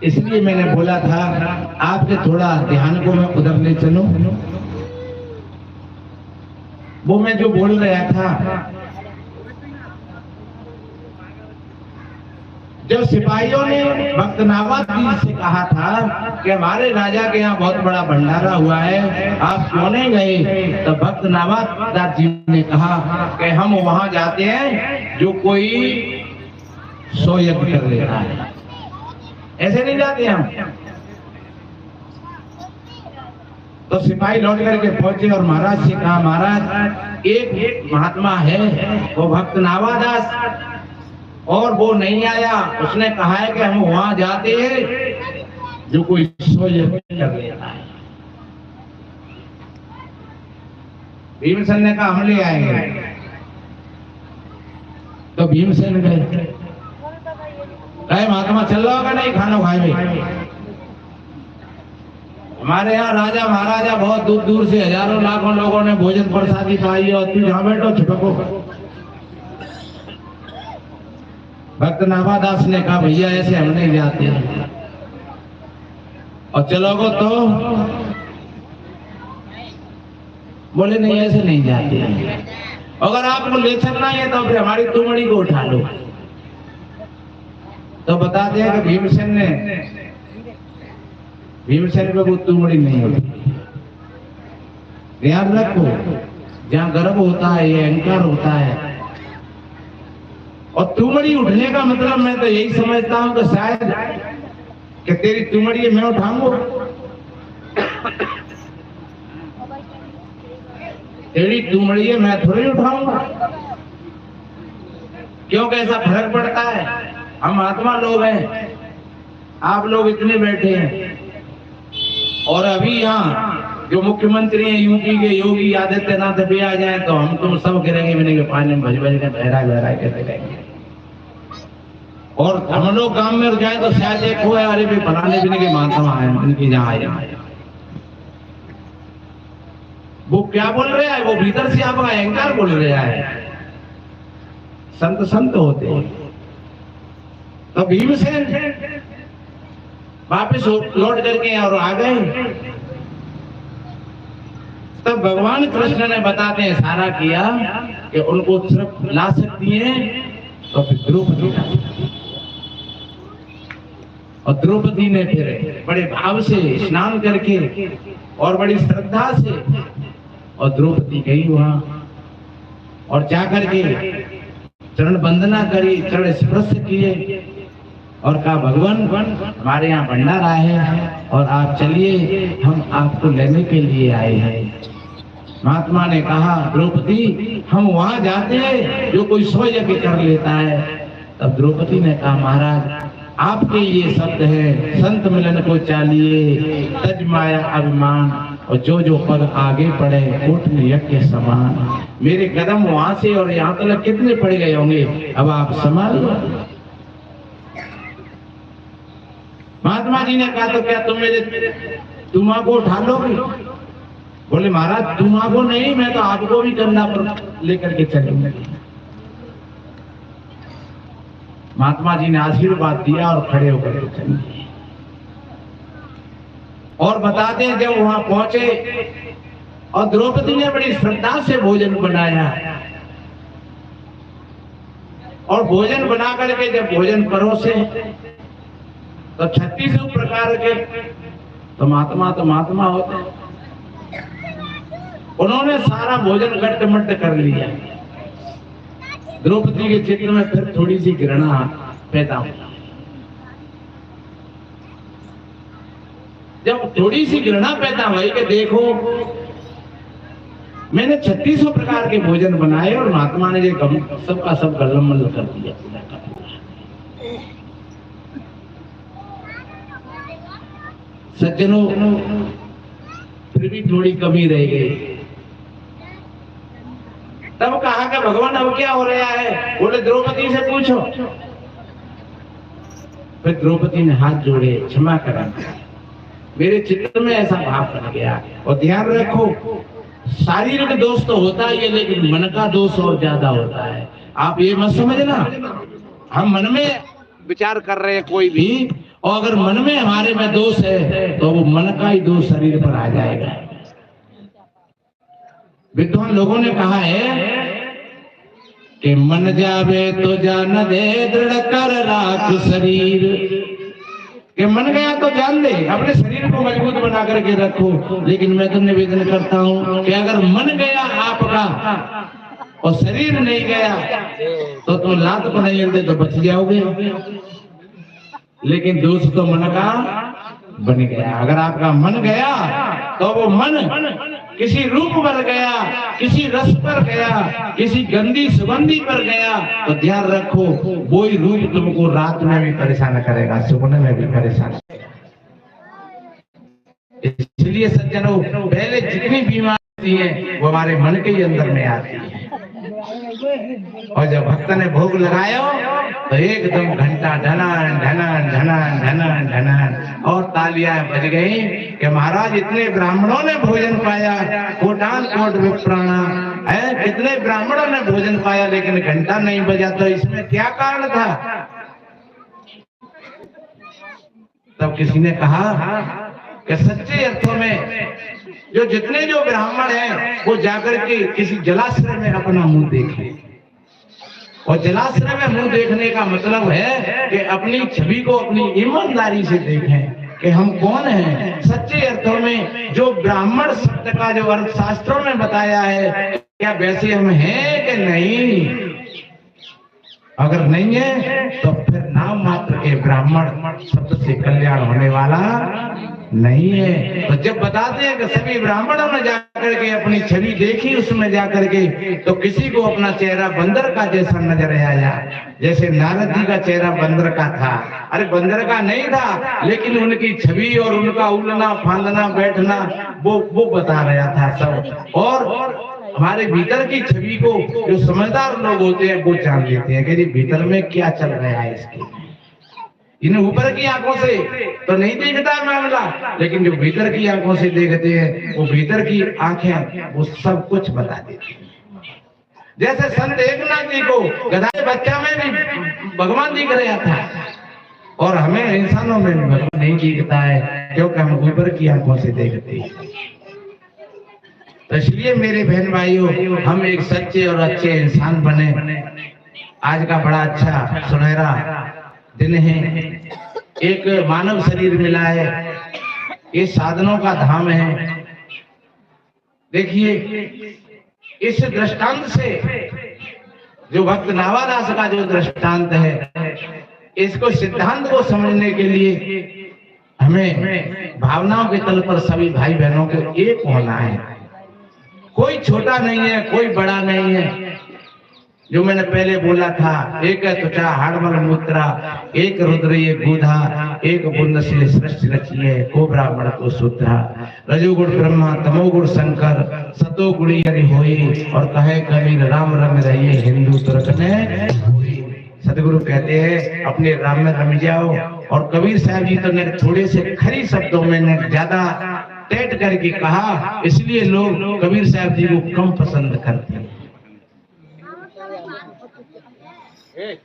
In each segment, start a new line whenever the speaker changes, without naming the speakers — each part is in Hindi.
इसलिए मैंने बोला था आपके थोड़ा ध्यान को मैं उधर ले चलूं। वो मैं जो बोल रहा था, जब सिपाहियों ने भक्त नावाद जी से कहा था कि हमारे राजा के यहाँ बहुत बड़ा भंडारा हुआ है, आप क्यों नहीं गए, तो भक्त नावाद जी ने कहा कि हम वहां जाते हैं जो कोई 100 यज्ञ कर लेता है, ऐसे नहीं जाते हम। तो सिपाही लौट करके पहुंचे और महाराज से कहा, महाराज एक महात्मा है वो भक्त नावादास, और वो नहीं आया, उसने कहा है कि हम वहां जाते हैं जो कोई 100 यज्ञ कर लेता है। भीमसेन ने कहा हम ले आएंगे। तो भीमसेन गए, कहे महात्मा चल रहा होगा, नहीं खाना खाए। हमारे यहाँ राजा महाराजा बहुत दूर दूर से हजारों लाखों लोगों ने भोजन प्रसादी पाई और तू जहां बैठो छुटको। भक्त नावादास ने कहा भैया ऐसे हम नहीं जाते, और चलोगे तो बोले नहीं ऐसे नहीं जाते, अगर आपको ले चलना है तो फिर हमारी तुमड़ी को उठा लो। तो बता दें कि भीमसेन पे वो तुमड़ी नहीं होती। ध्यान रखो, जहाँ गर्व होता है ये अहंकार होता है, और तुमड़ी उठने का मतलब मैं तो यही समझता हूं कि शायद कि तेरी तुमड़ी मैं उठाऊंगा, तेरी तुमड़ी मैं थोड़ी उठाऊंगा। क्योंकि ऐसा फर्क पड़ता है, हम आत्मा लोग हैं, आप लोग इतने बैठे हैं, और अभी यहाँ जो मुख्यमंत्री हैं यूपी के योगी आदित्यनाथ भी आ जाए तो हम तुम सब गिरेंगे मिलेंगे पानी में भज भज के बहरा के रहेंगे, और हम लोग गांव में जाए तो शायद एक हो अरे भी बनाने पीने के महात्मा है उनकी जहाँ आए। वो क्या बोल रहा है, वो भीतर से आपका अहंकार बोल रहा है। संत संत होते हैं। तो भीमसेन वापिस लौट करके और आ गए। तब भगवान कृष्ण ने बताते हैं इशारा किया कि उनको सिर्फ ला सकती है तो फिर द्रौपदी ला सकती है। और द्रौपदी ने फिर बड़े भाव से स्नान करके और बड़ी श्रद्धा से और द्रौपदी गई वहां और जाकर के चरण वंदना करी, चरण स्पर्श किए और कहा भगवान हमारे यहाँ भंडारा है और आप चलिए, हम आपको लेने के लिए आए हैं। महात्मा ने कहा द्रौपदी हम वहां जाते हैं जो कोई 100 यज्ञ कर लेता है। तब द्रौपदी ने कहा महाराज आपके ये शब्द है, संत मिलन को चालिए तज माया अभिमान, और जो जो पग आगे पड़े कोट में यज्ञ समान। मेरे कदम वहां से और यहाँ तक कितने पड़ गए होंगे, अब आप संभाल लो। महात्मा जी ने कहा तो क्या तुम मेरे तुमा को उठा लोगे? बोले महाराज तुमा को नहीं, मैं तो आपको भी कंधा पर लेकर के चलूंगा। महात्मा जी ने आशीर्वाद दिया और खड़े होकर के चले। और बताते हैं जब वहां पहुंचे और द्रौपदी ने बड़ी श्रद्धा से भोजन बनाया, और भोजन बना करके जब भोजन परोसे तो 36 प्रकार के तो महात्मा होते हैं। उन्होंने सारा भोजन गट्टमट्ट कर लिया। द्रौपदी के चित्र में फिर थोड़ी सी घृणा पैदा हुई। जब थोड़ी सी घृणा पैदा हुई कि देखो मैंने 36 प्रकार के भोजन बनाए और महात्मा ने सबका सब गलमल कर दिया। सज्जनों फिर भी थोड़ी कमी रह गई। तब कहा कि भगवान अब क्या हो रहा है? बोले द्रौपदी से पूछो। फिर द्रौपदी ने हाथ जोड़े, क्षमा करें, मेरे चित्र में ऐसा भाव बन गया। और ध्यान रखो शारीरिक दोष तो होता ही है, लेकिन मन का दोष और ज्यादा होता है। आप ये मत समझना हम मन में विचार कर रहे हैं कोई भी और अगर मन में हमारे में दोष है तो वो मन का ही दोष शरीर पर आ जाएगा। विद्वान लोगों ने कहा है कि मन जावे तो जान दे, दृढ़ कर राख शरीर। कि मन गया तो जान दे, अपने शरीर को मजबूत बना करके रखो। लेकिन मैं तो निवेदन करता हूं कि अगर मन गया आपका और शरीर नहीं गया तो तुम लात को नहीं मिलते तो बच जाओगे। लेकिन दोष तो मन का बन गया। अगर आपका मन गया तो वो मन किसी रूप पर गया, किसी रस पर गया, किसी गंदी सुगंधी पर गया तो ध्यान रखो वो ही रूप तुमको रात में भी परेशान करेगा, सुबह में भी परेशान करेगा। इसलिए सज्जनों, पहले जितनी बीमारी है वो हमारे मन के ही अंदर में आती है। और जब भक्त ने भोग लगाया तो एकदम घंटा ढनन ढनन ढनन ढनन ढनन और तालियां बज गई कि महाराज इतने ब्राह्मणों ने भोजन पाया, कोटान कोट विप्राणा है, कितने ब्राह्मणों ने भोजन पाया लेकिन घंटा नहीं बजा। तो इसमें क्या कारण था? तब किसी ने कहा कि सच्चे अर्थों में जितने जो ब्राह्मण हैं वो जाकर के किसी जलाशय में अपना मुंह देखें। और जलाशय में मुंह देखने का मतलब है कि अपनी छवि को अपनी ईमानदारी से देखें कि हम कौन हैं। सच्चे अर्थों में जो ब्राह्मण शब्द का जो अर्थ शास्त्रों में बताया है, क्या वैसे हम हैं कि नहीं? अगर नहीं है तो फिर नाम मात्र के ब्राह्मण शब्द से कल्याण होने वाला नहीं है। तो जब बताते हैं कि सभी ब्राह्मणों ने जाकर के अपनी छवि देखी, उसमें जाकर के तो किसी को अपना चेहरा बंदर का जैसा नजर आया, जैसे नारद जी का चेहरा बंदर का था। अरे बंदर का नहीं था, लेकिन उनकी छवि और उनका उलना फांदना बैठना वो बता रहा था सब। और हमारे भीतर की छवि को जो समझदार लोग होते हैं वो जान लेते हैं कि भीतर में क्या चल रहा है इसके। इन्हें ऊपर की आंखों से तो नहीं देखता मामला, लेकिन जो भीतर की आंखों से देखते हैं वो भीतर की आंखें वो सब कुछ बता देती हैं। जैसे संत एकनाथ जी को गधा बच्चा में भी भगवान दिख रहा था और हमें इंसानों में भी भगवान नहीं दिखता है, क्योंकि हम ऊपर की आंखों से देखते हैं। तो इसलिए मेरे बहन भाइयों, हम एक सच्चे और अच्छे इंसान बने। आज का बड़ा अच्छा सुनहरा दिन है, एक मानव शरीर मिला है, ये साधनों का धाम है। देखिए इस दृष्टांत से जो भक्त नावादास का जो दृष्टांत है, इसको सिद्धांत को समझने के लिए हमें भावनाओं के तल पर सभी भाई बहनों को एक होना है। कोई छोटा नहीं है, कोई बड़ा नहीं है। जो मैंने पहले बोला था, एक है त्वचा हाड़मल मूत्रा, एक रुद्र ये गुधा, एक बुंद से सृष्टि रची है, को ब्राह्मण को शूद्रा। रजोगुण ब्रह्मा तमोगुण शंकर, सतोगुणी हरि होई, और कहे कबीर राम रंग रहिए हिंदू तुर्क में। सतगुरु कहते हैं अपने राम में रम जाओ। और कबीर साहब जी तो ने थोड़े से खरी शब्दों में ने ज्यादा टेट करके कहा, इसलिए लोग कबीर साहब जी को कम पसंद करते हैं।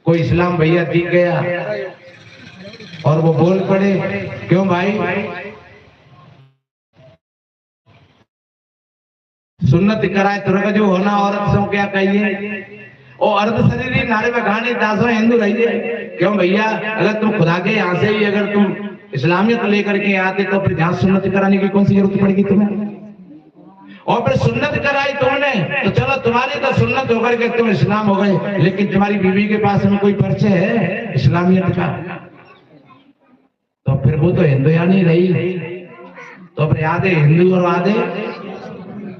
कोई इस्लाम भैया दिख गया और वो बोल पड़े, क्यों भाई सुन्नत कराए तुरक जो होना औरत से क्या कहिए, और अर्ध शरीरी नारे में घानी दासो हिंदू रहिए। क्यों भैया, अगर तुम खुदा के यहाँ से ही अगर तुम इस्लामियत लेकर के आते तो फिर जहां सुन्नत कराने की कौन सी जरूरत पड़ेगी तुम्हें? और फिर सुन्नत कराई तुमने तो चलो तुम्हारी तो सुन्नत होकर के तुम इस्लाम हो गए, लेकिन तुम्हारी बीवी के पास में कोई परिचय है इस्लामियत का, तो फिर वो तो हिंदू या नहीं रही। तो फिर आधे हिंदू और आधे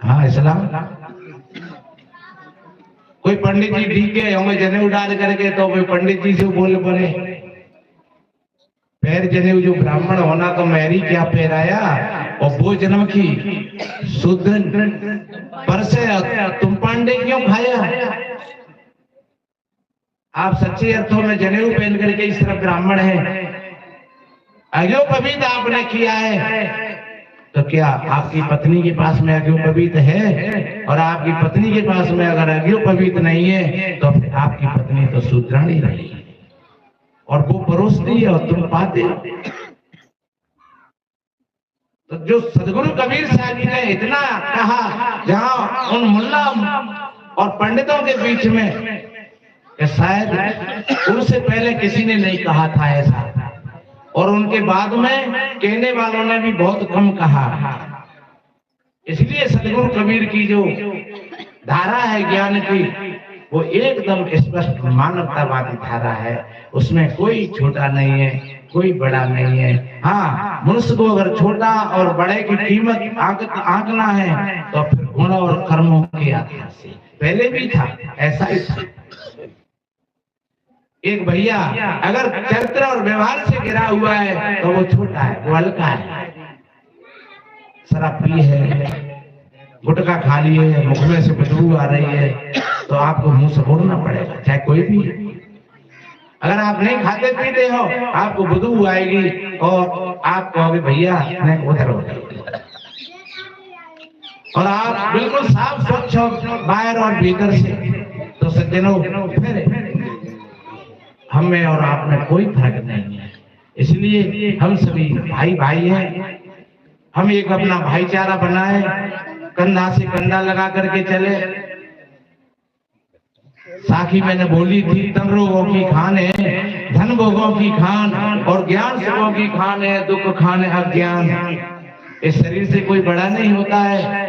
हाँ इस्लाम। कोई पंडित जी ठीक है होंगे जनेऊ डाल करके, तो कोई पंडित जी से बोल पड़े पैर जनेऊ जो ब्राह्मण होना तो मैरी क्या पैराया, और वो जन्म की शुद्ध पर से तुम पांडे क्यों खाया। आप सच्चे अर्थों में जनेऊ पहन करके इस तरफ ब्राह्मण है, अग्योपवीत आपने किया है, तो क्या आपकी पत्नी के पास में अग्योपवीत है? और आपकी पत्नी के पास में अगर अग्योपवीत नहीं है तो फिर आपकी पत्नी तो शूद्राणी रही। और वो परोसती है और तुम पाते हो। तो जो सदगुरु कबीर साहब जी ने इतना कहा, जहां उन मुल्ला और पंडितों के बीच में, कि शायद उनसे पहले किसी ने नहीं कहा था ऐसा, और उनके बाद में कहने वालों ने भी बहुत कम कहा। इसलिए सदगुरु कबीर की जो धारा है ज्ञान की, वो एकदम स्पष्ट मानवतावादी धारा है। उसमें कोई छोटा नहीं है, कोई बड़ा नहीं है। हाँ, मनुष्य को अगर छोटा और बड़े की कीमत आंकना है तो फिर गुण और कर्मों के आधार से, पहले भी था ऐसा ही था। एक भैया अगर चरित्र और व्यवहार से घिरा हुआ है तो वो छोटा है, वो हल्का है। शराब पी है, गुटखा खा लिए, मुख में से बदबू आ रही है, तो आपको मुंह से बोलना पड़ेगा, चाहे कोई भी। अगर आप नहीं खाते पीते हो, आपको बदबू आएगी और आप कहोगे भैया नहीं, उधर उधर। और आप बिल्कुल साफ स्वच्छ हो बाहर और भीतर से, तो सज्जनों फिर हम में और आप में कोई फर्क नहीं है। इसलिए हम सभी भाई भाई हैं। हम एक अपना भाईचारा बनाए, कंधा से कंधा लगा करके चले। साखी मैंने बोली थी, तन रोगों की खान है, धन भोगों की खान, और ज्ञान सुखों की खान है, दुख खान है अज्ञान। इस शरीर से कोई बड़ा नहीं होता है।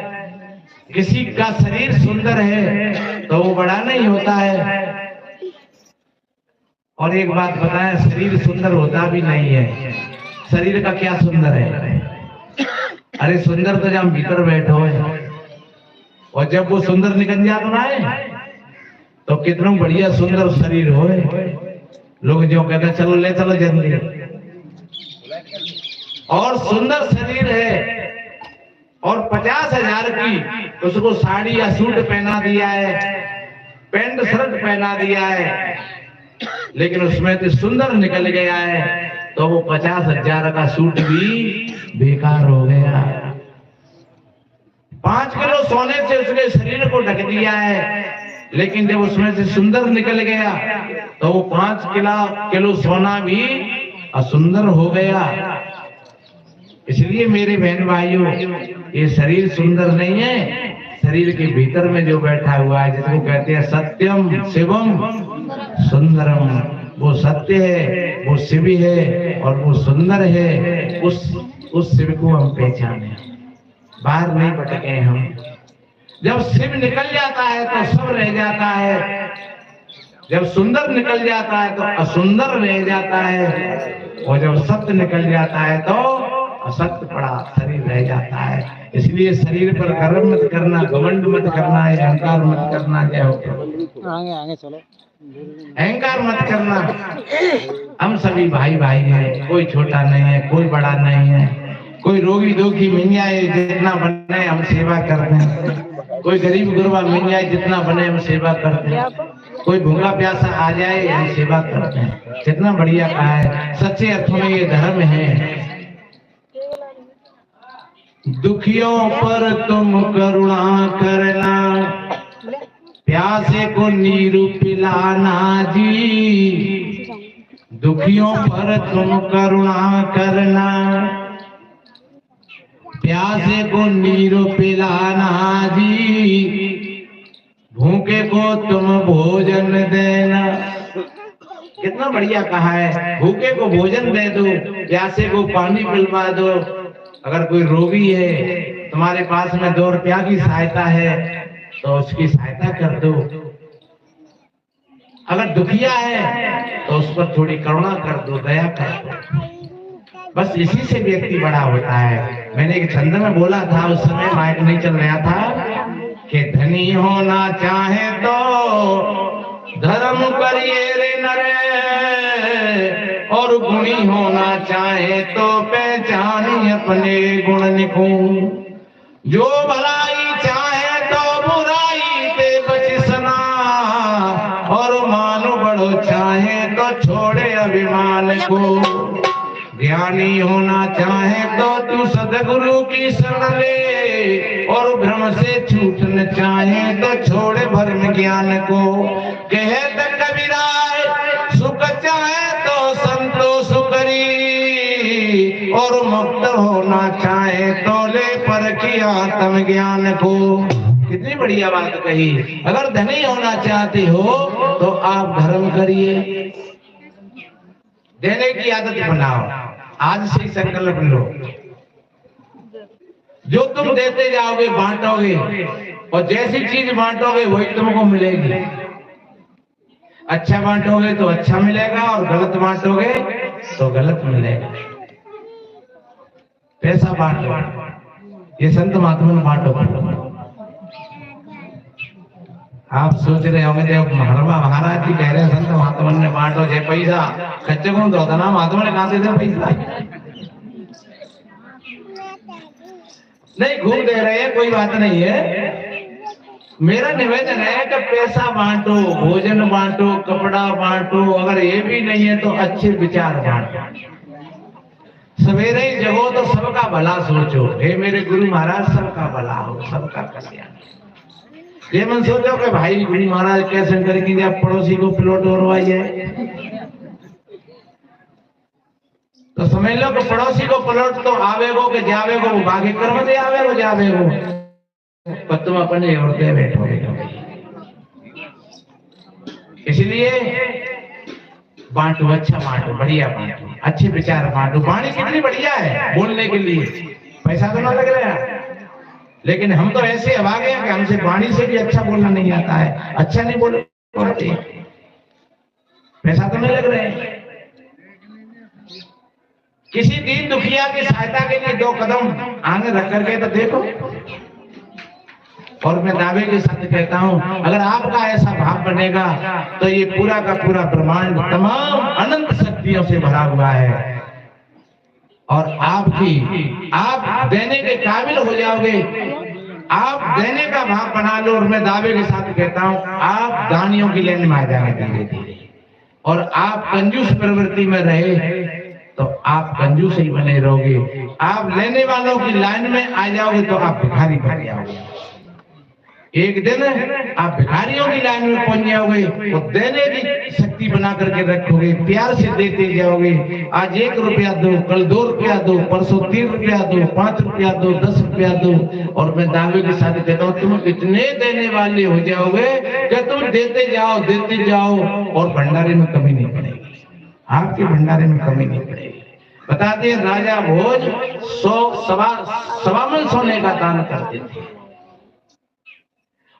किसी का शरीर सुंदर है तो वो बड़ा नहीं होता है। और एक बात बताएं, शरीर सुंदर होता भी नहीं है। शरीर का क्या सुंदर है? अरे सुंदर तो जब भीतर बैठो है, और जब वो सुंदर निकल जाता है तो कितना बढ़िया सुंदर शरीर हो। लोग जो कहते हैं चलो ले चलो जल्दी, और सुंदर शरीर है और 50,000 की उसको साड़ी या सूट पहना दिया है, पैंट शर्ट पहना दिया है, लेकिन उसमें तो सुंदर निकल गया है, तो वो 50,000 का सूट भी बेकार हो गया। 5 किलो सोने से उसके शरीर को ढक दिया है, लेकिन जब उसमें से सुंदर निकल गया तो वो 5 किलो सोना भी असुंदर हो गया। इसलिए मेरे बहन भाइयों, ये शरीर सुंदर नहीं है, शरीर के भीतर में जो बैठा हुआ है, जिसको कहते हैं सत्यम शिवम सुंदरम, वो सत्य है, वो शिव है और वो सुंदर है। उस शिव को हम पहचाने, बाहर नहीं भटके हम। जब शिव निकल जाता है तो सब रह जाता है, जब सुंदर निकल जाता है तो असुंदर रह जाता है, और जब सत्य निकल जाता है तो असत्य पड़ा शरीर रह जाता है। इसलिए शरीर पर गर्व मत करना, घमंड मत करना, अहंकार मत करना। आगे चलो, अहंकार मत करना। हम सभी भाई भाई हैं, कोई छोटा नहीं है, कोई बड़ा नहीं है। कोई रोगी दुखी मिल जाए, जितना बने हम सेवा करते हैं। कोई गरीब गुरबा मिल जाए, जितना बने हम सेवा करते हैं। कोई भूखा प्यासा आ जाए, हम सेवा करते हैं। कितना बढ़िया कहा है, सच्चे अर्थों में ये धर्म है। दुखियों पर तुम करुणा करना, प्यासे को नीरू पिलाना जी। दुखियों पर तुम करुणा करना, प्यासे को नीरू पिलाना जी। भूखे को तुम भोजन देना। कितना बढ़िया कहा है, भूखे को भोजन दे दो, प्यासे को पानी पिलवा दो। अगर कोई रोगी है, तुम्हारे पास में 2 रुपया की सहायता है तो उसकी सहायता कर दो। अगर दुखिया है तो उस पर थोड़ी करुणा कर दो, दया कर दो। बस इसी से व्यक्ति बड़ा होता है। मैंने एक छंद में बोला था, उस समय माइक नहीं चल रहा था, कि धनी होना चाहे तो धर्म करिए रे नरे, और गुणी होना चाहे तो पहचानिए अपने गुण निपुण। जो भलाई चाहे तो बुराई पे बचसना, और मान बढ़ो चाहे तो छोड़े अभिमान को। ज्ञानी होना चाहे तो तू सदगुरु की शरण ले, और भ्रम से छूटना चाहे तो छोड़े भ्रम ज्ञान को। कहत कबीरा सुख चाहे तो और मुक्त होना चाहे तो ले पर किया आत्म ज्ञान को। कितनी बढ़िया बात कही। अगर धनी होना चाहते हो तो आप धर्म करिए, देने की आदत बनाओ। आज से संकल्प लो, जो तुम देते जाओगे बांटोगे, और जैसी चीज बांटोगे वही तुमको मिलेगी। अच्छा बांटोगे तो अच्छा मिलेगा, और गलत बांटोगे तो गलत मिलेगा। पैसा बांटो, ये संत महात्मा ने बांटो। आप सोच रहे होंगे जब महाराज जी कह रहे हैं संत महात्मा ने बांटो जे पैसा, कच्चे को दो ना महात्मा ने कहा थे पैसा। नहीं घूम दे रहे हैं, कोई बात नहीं है। मेरा निवेदन है कि पैसा बांटो, भोजन बांटो, कपड़ा बांटो, अगर ये भी नहीं है तो अच्छे विचार बांटो। सवेरे ही जगो तो सबका भला सोचो। हे मेरे गुरु महाराज, सबका भला हो, सबका कल्याण। ये मन सोचो कि भाई गुरु महाराज कैसे करके जब पड़ोसी को प्लॉट ओरवाइए, तो समझ लो कि पड़ोसी को प्लॉट तो आवेगो के जावेगो, वो बागे कर्म दे आवेगो जावेगो, पर तुम अपने औरतें बैठोगे। इसलिए बांटो, अच्छा बांटो, बढ़िया बांटो, अच्छे विचार बांटो। वाणी कितनी बढ़िया है बोलने के लिए, पैसा तो ना लग रहा है, लेकिन हम तो ऐसे अभागे हैं कि हमसे वाणी से भी अच्छा बोलना नहीं आता है, अच्छा नहीं बोलते, पैसा तो नहीं लग रहा है। किसी दीन दुखिया की सहायता के लिए 2 कदम आगे रख करके तो देखो। और मैं दावे के साथ कहता हूं, अगर आपका ऐसा भाव बनेगा तो ये पूरा का पूरा ब्रह्मांड तमाम अनंत शक्तियों से भरा हुआ है, और आप देने के काबिल हो जाओगे। आप देने का भाव बना लो, और मैं दावे के साथ कहता हूं आप दानियों की लाइन में आ जाएंगे धीरे धीरे। और आप कंजूस प्रवृत्ति में रहे तो आप कंजूस ही बने रहोगे। आप लेने वालों की लाइन में आ जाओगे तो आप भिखारी बन जाओगे। एक दिन आप भिखारियों की लाइन में पहुंच जाओगे, तो देने की शक्ति बना करके रखोगे, प्यार से देते जाओगे। आज 1 रुपया दो, कल 2 रुपया दो, परसों 3 रुपया दो, 5 रुपया दो, 10 रुपया दो। और मैं दावे के साथ कहता हूँ तुम इतने देने वाले हो जाओगे कि तुम देते जाओ और भंडारे में कमी नहीं पड़ेगी, आपके भंडारे में कमी नहीं पड़ेगी। बताते हैं राजा भोज 100 मन सोने का दान करते थे,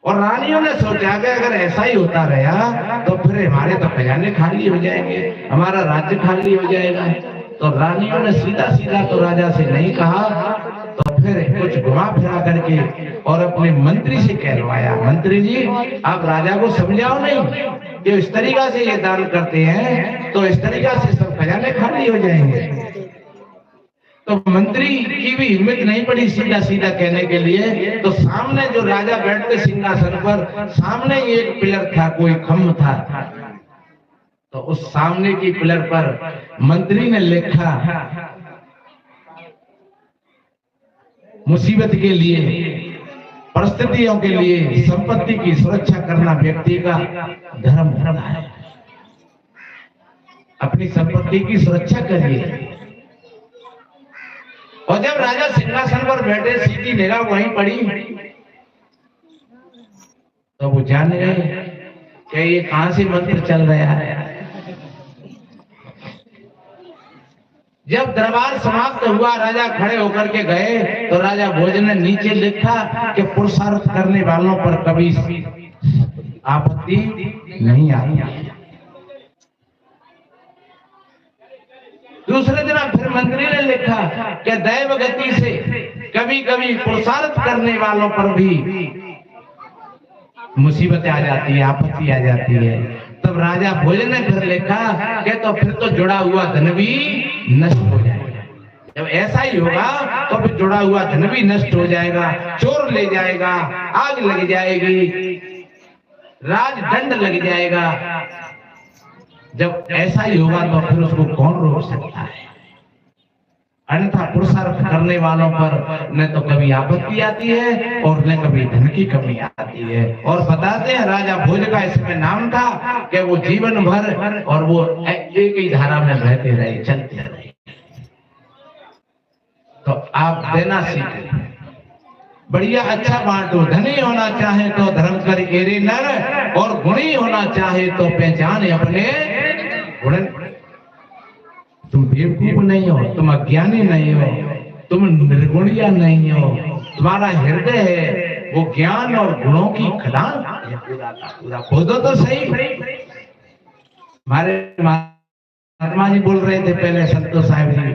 और रानियों ने सोचा कि अगर ऐसा ही होता रहा तो फिर हमारे तो खजाने खाली हो जाएंगे, हमारा राज्य खाली हो जाएगा। तो रानियों ने सीधा सीधा तो राजा से नहीं कहा, तो फिर कुछ घुमा फिरा करके और अपने मंत्री से कहलवाया, मंत्री जी आप राजा को समझाओ नहीं कि इस तरीका से ये दान करते हैं तो इस तरीका से सब खजाने खाली हो जाएंगे। तो मंत्री की भी हिम्मत नहीं पड़ी सीधा सीधा कहने के लिए। तो सामने जो राजा बैठते सिंहासन पर, सामने ही एक पिलर था, कोई खम्भ था, तो उस सामने की पिलर पर मंत्री ने लिखा, मुसीबत के लिए, परिस्थितियों के लिए संपत्ति की सुरक्षा करना व्यक्ति का धर्म है। अपनी संपत्ति की सुरक्षा करिए। और जब राजा सिंहासन पर बैठे, सीधी निगाह वहीं पड़ी, तो वो जान गए कि ये कहां से मंत्र चल रहा है। जब दरबार समाप्त हुआ, राजा खड़े होकर के गए, तो राजा भोज ने नीचे लिखा कि पुरुषार्थ करने वालों पर कभी आपत्ति नहीं आई। दूसरे दिन फिर मंत्री ने लिखा कि दैव गति से कभी कभी पुरुषार्थ करने वालों पर भी मुसीबतें आ जाती है, आपत्ति आ जाती है। तब राजा भोज ने फिर लिखा कि तो फिर तो जुड़ा हुआ धन भी नष्ट हो जाएगा। जब ऐसा ही होगा तो फिर जुड़ा हुआ धन भी नष्ट हो जाएगा, चोर ले जाएगा, आग लग जाएगी, राजदंड लग जाएगा। जब ऐसा ही होगा तो फिर उसको कौन रोक सकता है। अन्यथा पुरुषार्थ करने वालों पर न तो कभी आपत्ति आती है और न कभी धन की कमी आती है। और बताते हैं राजा भोज का इसमें नाम था कि वो जीवन भर और वो एक ही धारा में रहते रहे, चलते रहे। तो आप देना सीखें, बढ़िया अच्छा बांटो। धनी होना चाहे तो धर्म कर एरे नर, और गुणी होना चाहे तो पहचान अपने गुण। तुम बेवकूफ नहीं हो, तुम अज्ञानी नहीं हो, तुम निर्गुणिया नहीं हो। तुम्हारा हृदय है वो ज्ञान और गुणों की खदान है पूरा का पूरा। खोदो तो सही। हमारे महात्मा जी बोल रहे थे पहले, संतो साहिब जी,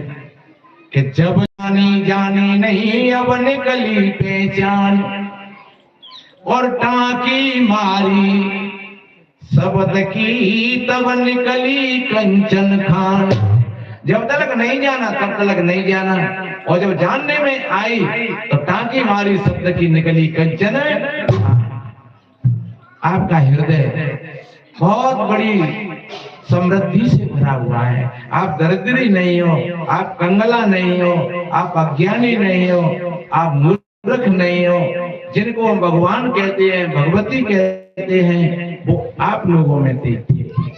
कि जब जानी जानी नहीं अब निकली पहचान, और टांकी मारी शब्द की तब निकली कंचन खान। जब तक नहीं जाना तब तक नहीं जाना, और जब जानने में आई तो टांकी मारी शब्द की निकली कंचन। आपका हृदय बहुत बड़ी समृद्धि से भरा हुआ है। आप दरिद्री नहीं हो, आप कंगला नहीं हो, आप अज्ञानी नहीं हो, आप मूर्ख नहीं हो। जिनको भगवान कहते हैं, भगवती कहते हैं, वो आप लोगों में थी,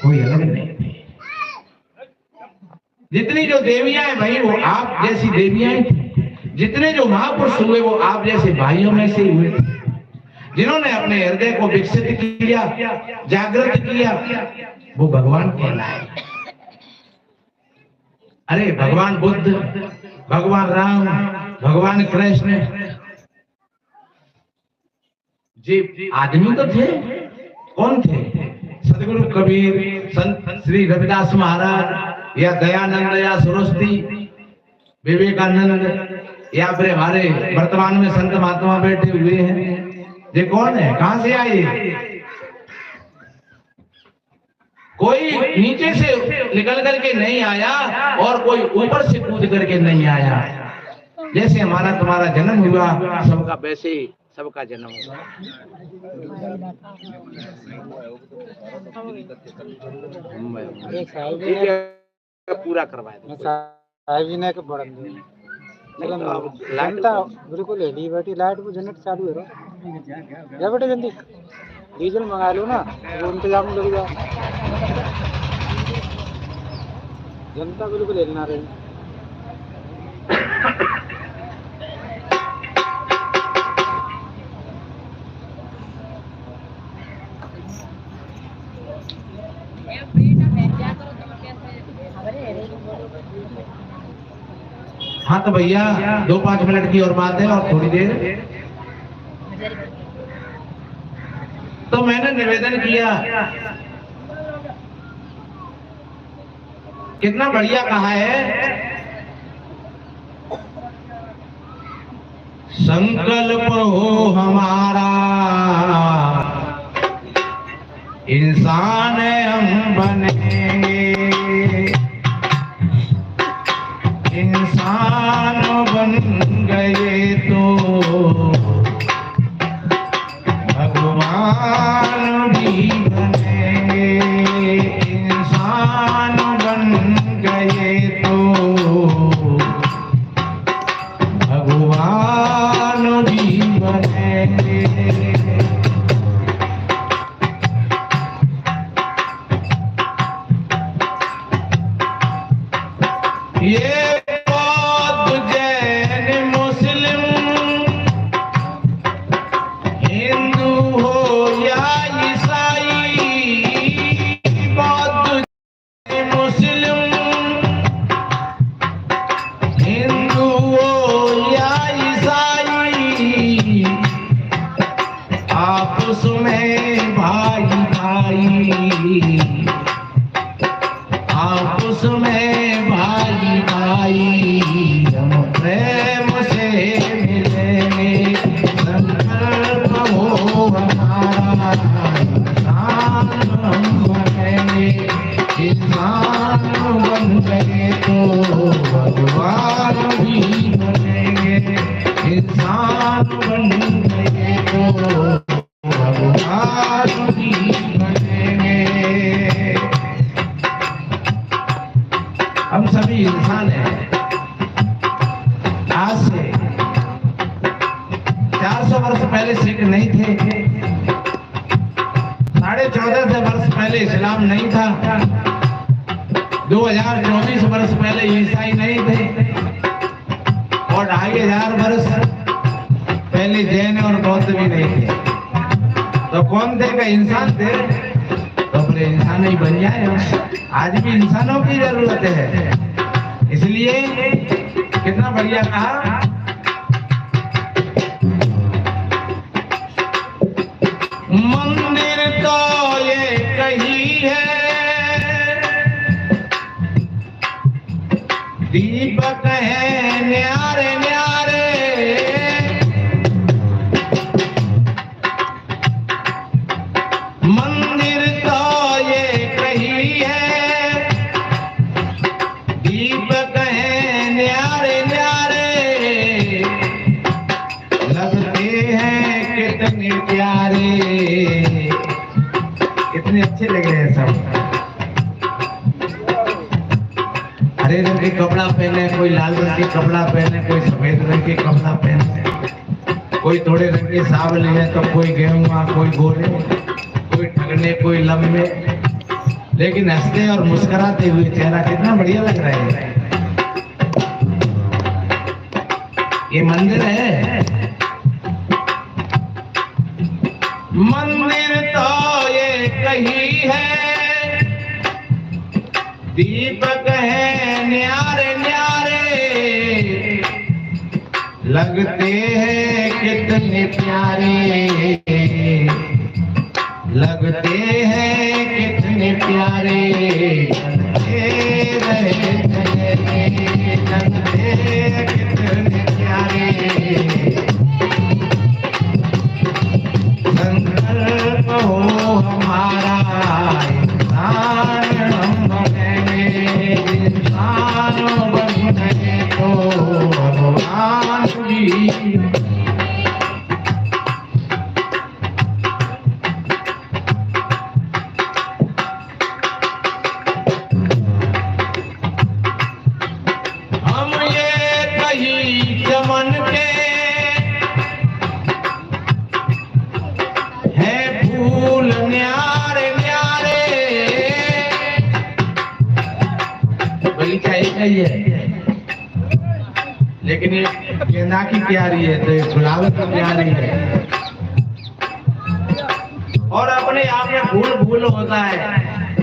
कोई अलग नहीं थी। जितनी जो देवियां हैं भाई, वो आप जैसी देवियां थी। जितने जो महापुरुष हुए वो आप जैसे भाइयों में से हुए थे, जिन्होंने अपने हृदय को विकसित किया, जागृत किया, वो भगवान कहलाए। अरे भगवान बुद्ध, भगवान राम, भगवान कृष्ण जी आदमी तो थे। कौन थे? सदगुरु कबीर, संत श्री रविदास महाराज, या दयानंद, या सरस्वती, विवेकानंद, या फिर हमारे वर्तमान में संत महात्मा बैठे हुए हैं। ये कौन है? कहां से आए? कोई नीचे से निकल करके नहीं आया और कोई ऊपर से कूद करके नहीं आया। जैसे हमारा तुम्हारा जन्म हुआ, सबका वैसे ही सबका जन्म हुआ। पूरा करवाए
लाइट बिल्कुल हेली बैठी, लाइट वो जनरेट चालू है जा बेटे, जल्दी डीजल मंगा लो ना, वो इंतजाम लग जाए। जनता बिल्कुल हिलना रही।
हाँ तो भैया 2-5 मिनट की और बात है, और थोड़ी देर। तो मैंने निवेदन किया, कितना बढ़िया कहा है, संकल्प हो हमारा इंसान हम बनेंगे, इंसान बन गए तो भगवान भी बनेंगे, इंसान बन गए तो भगवान भी बनेंगे। ये आपस में भाई भाई, आपस में भाई भाई, हम प्रेम से मिलेंगे। संकल्प हो हमारा इंसान हम बनेंगे, इंसान बन गए तो भगवान भी बनेंगे, इंसान बन गए तो भगवान भी बनेंगे। हम सभी इंसान हैं। आज से 400 वर्ष पहले सिख नहीं थे, 1450 वर्ष पहले इस्लाम नहीं था, 2024 वर्ष पहले ईसाई नहीं थे, और 2500 वर्ष पहले जैन और बौद्ध भी नहीं थे, तो कौन थे? का इंसान थे, तो अपने इंसान ही बन जाए। आज भी इंसानों की जरूरत है, इसलिए कितना बढ़िया कहा, मंदिर तो ये कही है, दीपक है न्यारे न्यारे, मंदिर तो ये कही है, दीपक है न्यारे न्यारे, लगते हैं कितने प्यारे। कितने अच्छे लग रहे हैं सब। हरे रंग के कपड़ा पहने, कोई लाल रंग के कपड़ा पहने, कोई सफेद रंग के कपड़ा पहने, कोई थोड़े रंग के सावले है, तो कोई गेहुआ, कोई गोरे, कोई ठगने, कोई लंबे, लेकिन हंसते और मुस्कुराते हुए चेहरा कितना बढ़िया लग रहा है। ये मंदिर है, मंदिर तो ये कही है, दीपक है न्यारे न्यारे, लगते हैं कितने प्यारे, लगते हैं कितने प्यारे, लगते हैं कितने प्यारे। संकल्प हो हमारा, इंसान हम बनेंगे, इंसान बनेंगे तो भगवान भी। हम ये कही चमन के फूल न्यारे न्यारे, बगीचा एक ही है, लेकिन ये गेंदा की प्यारी है, तो ये गुलाब की प्यारी है। और अपने आप में फूल फूल होता है।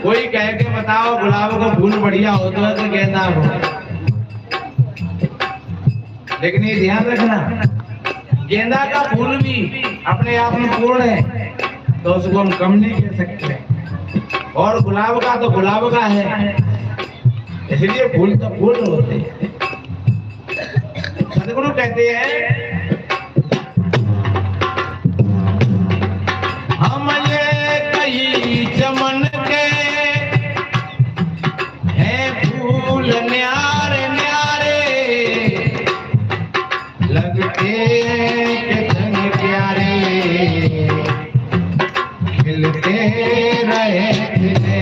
कोई कह के बताओ गुलाब का फूल बढ़िया होता है तो गेंदा हो, लेकिन ये ध्यान रखना, गेंदा का फूल भी अपने आप में पूर्ण है, तो उसको हम कम नहीं कह सकते। और गुलाब का तो गुलाब का है, इसलिए फूल तो फूल होते हैं। सदगुरु कहते हैं, हम ये कही चमन के हैं फूल न्यारे न्यारे, लगते हैं कितने प्यारे, खिलते रहे खिले,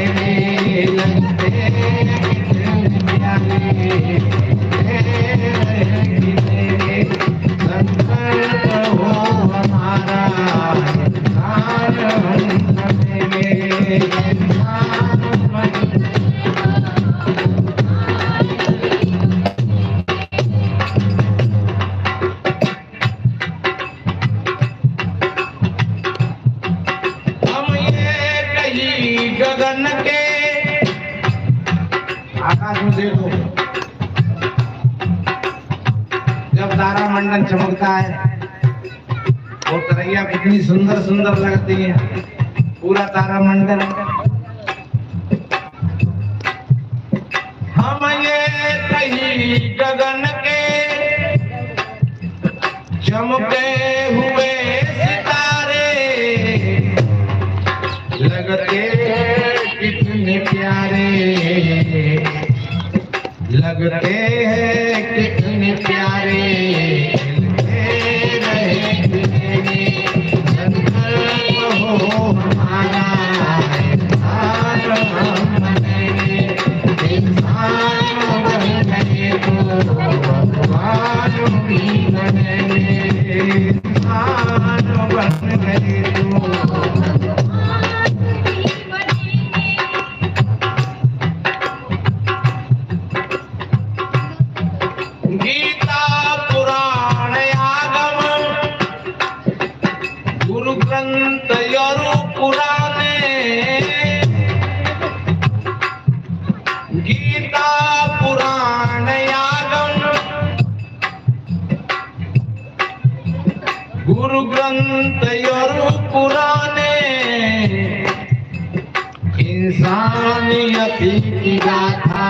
लगते कितने प्यारे, खिले, संकल्प हो हमारा, इंसान बनेंगे, इंसान बनेंगे। गगन के आकाश में देखो, जब तारामंडल चमकता है वो तरैया कितनी सुंदर सुंदर लगती है, पूरा तारामंडल। हम ये कहीं गगन के चमके हुए सितारे, लगते कितने प्यारे, लगते हैं कितने प्यारे, संकल्प हो हमारा, इंसान बनेंगे, इंसान बनेंगे तो भगवान भी बनेंगे, इंसान बनेंगे तो। गीता गुरु ग्रंथ और पुराने इंसानियत की गाथा,